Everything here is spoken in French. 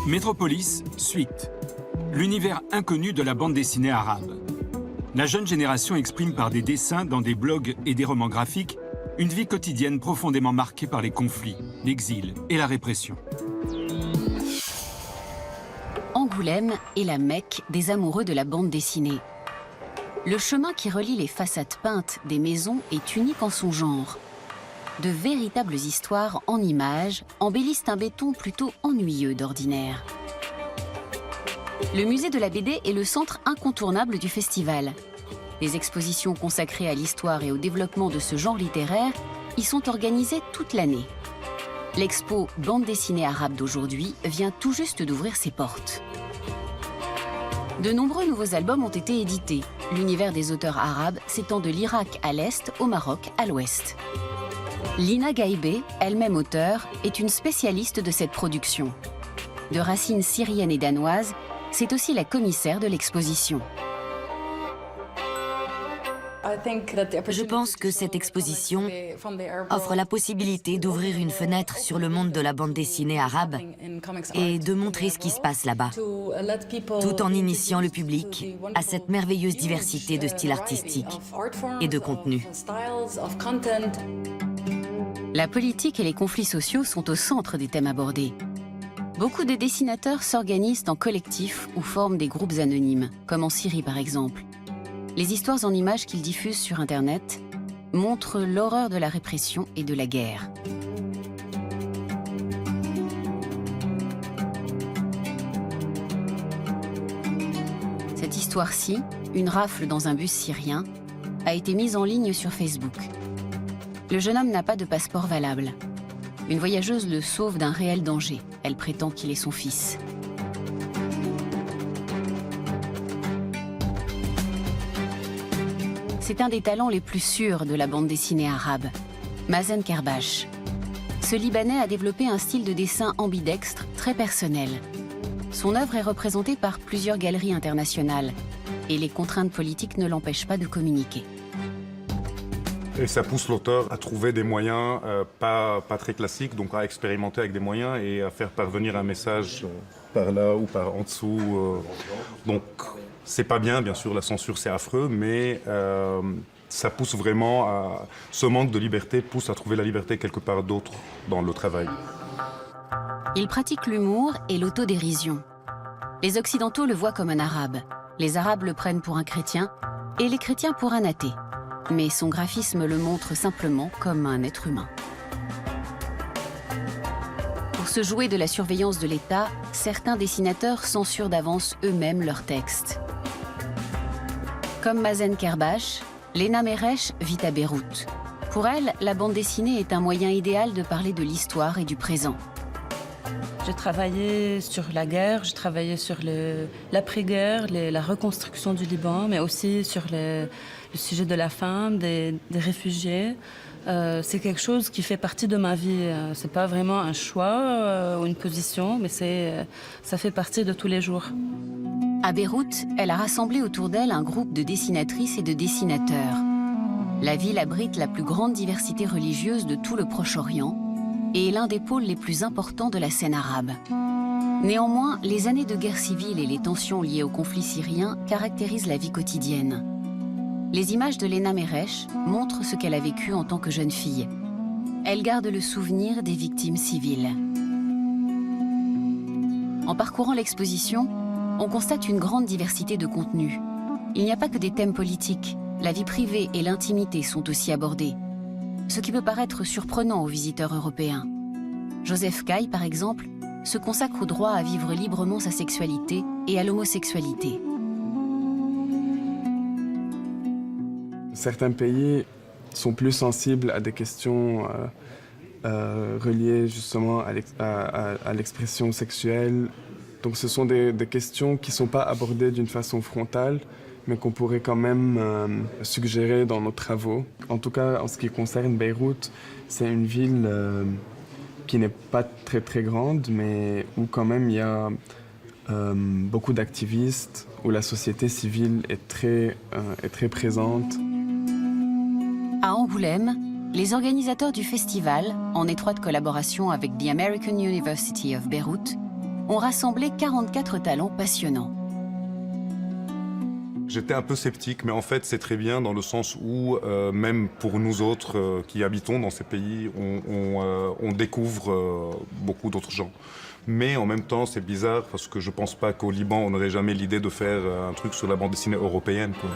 Métropolis, suite. L'univers inconnu de la bande dessinée arabe. La jeune génération exprime par des dessins dans des blogs et des romans graphiques une vie quotidienne profondément marquée par les conflits, l'exil et la répression. Angoulême est la Mecque des amoureux de la bande dessinée. Le chemin qui relie les façades peintes des maisons est unique en son genre. De véritables histoires en images embellissent un béton plutôt ennuyeux d'ordinaire. Le musée de la BD est le centre incontournable du festival. Les expositions consacrées à l'histoire et au développement de ce genre littéraire y sont organisées toute l'année. L'expo Bande dessinée arabe d'aujourd'hui vient tout juste d'ouvrir ses portes. De nombreux nouveaux albums ont été édités. L'univers des auteurs arabes s'étend de l'Irak à l'est au Maroc à l'ouest. Lina Gaïbé, elle-même auteure, est une spécialiste de cette production. De racines syriennes et danoises, c'est aussi la commissaire de l'exposition. Je pense que cette exposition offre la possibilité d'ouvrir une fenêtre sur le monde de la bande dessinée arabe et de montrer ce qui se passe là-bas, tout en initiant le public à cette merveilleuse diversité de styles artistiques et de contenus. La politique et les conflits sociaux sont au centre des thèmes abordés. Beaucoup de dessinateurs s'organisent en collectifs ou forment des groupes anonymes, comme en Syrie par exemple. Les histoires en images qu'ils diffusent sur Internet montrent l'horreur de la répression et de la guerre. Cette histoire-ci, une rafle dans un bus syrien, a été mise en ligne sur Facebook. Le jeune homme n'a pas de passeport valable. Une voyageuse le sauve d'un réel danger. Elle prétend qu'il est son fils. C'est un des talents les plus sûrs de la bande dessinée arabe, Mazen Kerbash. Ce Libanais a développé un style de dessin ambidextre très personnel. Son œuvre est représentée par plusieurs galeries internationales et les contraintes politiques ne l'empêchent pas de communiquer. Et ça pousse l'auteur à trouver des moyens pas très classiques, donc à expérimenter avec des moyens et à faire parvenir un message par là ou par en dessous. Donc c'est pas bien sûr, la censure c'est affreux, mais ça pousse vraiment à... Ce manque de liberté pousse à trouver la liberté quelque part d'autre dans le travail. Il pratique l'humour et l'autodérision. Les Occidentaux le voient comme un arabe, les Arabes le prennent pour un chrétien et les chrétiens pour un athée. Mais son graphisme le montre simplement comme un être humain. Pour se jouer de la surveillance de l'État, certains dessinateurs censurent d'avance eux-mêmes leurs textes. Comme Mazen Kerbash, Lena Meresh vit à Beyrouth. Pour elle, la bande dessinée est un moyen idéal de parler de l'histoire et du présent. J'ai travaillé sur la guerre, j'ai travaillé sur l'après-guerre, la reconstruction du Liban, mais aussi sur le sujet de la femme, des réfugiés. C'est quelque chose qui fait partie de ma vie. C'est pas vraiment un choix ou une position, mais ça fait partie de tous les jours. À Beyrouth, elle a rassemblé autour d'elle un groupe de dessinatrices et de dessinateurs. La ville abrite la plus grande diversité religieuse de tout le Proche-Orient et est l'un des pôles les plus importants de la scène arabe. Néanmoins, les années de guerre civile et les tensions liées au conflit syrien caractérisent la vie quotidienne. Les images de Lena Meresh montrent ce qu'elle a vécu en tant que jeune fille. Elle garde le souvenir des victimes civiles. En parcourant l'exposition, on constate une grande diversité de contenus. Il n'y a pas que des thèmes politiques. La vie privée et l'intimité sont aussi abordées, ce qui peut paraître surprenant aux visiteurs européens. Joseph Caille, par exemple, se consacre au droit à vivre librement sa sexualité et à l'homosexualité. Certains pays sont plus sensibles à des questions reliées justement à l'expression sexuelle. Donc ce sont des questions qui ne sont pas abordées d'une façon frontale, mais qu'on pourrait quand même suggérer dans nos travaux. En tout cas, en ce qui concerne Beyrouth, c'est une ville qui n'est pas très grande, mais où quand même il y a beaucoup d'activistes, où la société civile est très présente. À Angoulême, les organisateurs du festival, en étroite collaboration avec The American University of Beirut, ont rassemblé 44 talents passionnants. J'étais un peu sceptique, mais en fait c'est très bien dans le sens où même pour nous autres qui habitons dans ces pays, on découvre beaucoup d'autres gens. Mais en même temps c'est bizarre parce que je pense pas qu'au Liban on n'aurait jamais l'idée de faire un truc sur la bande dessinée européenne, quoi.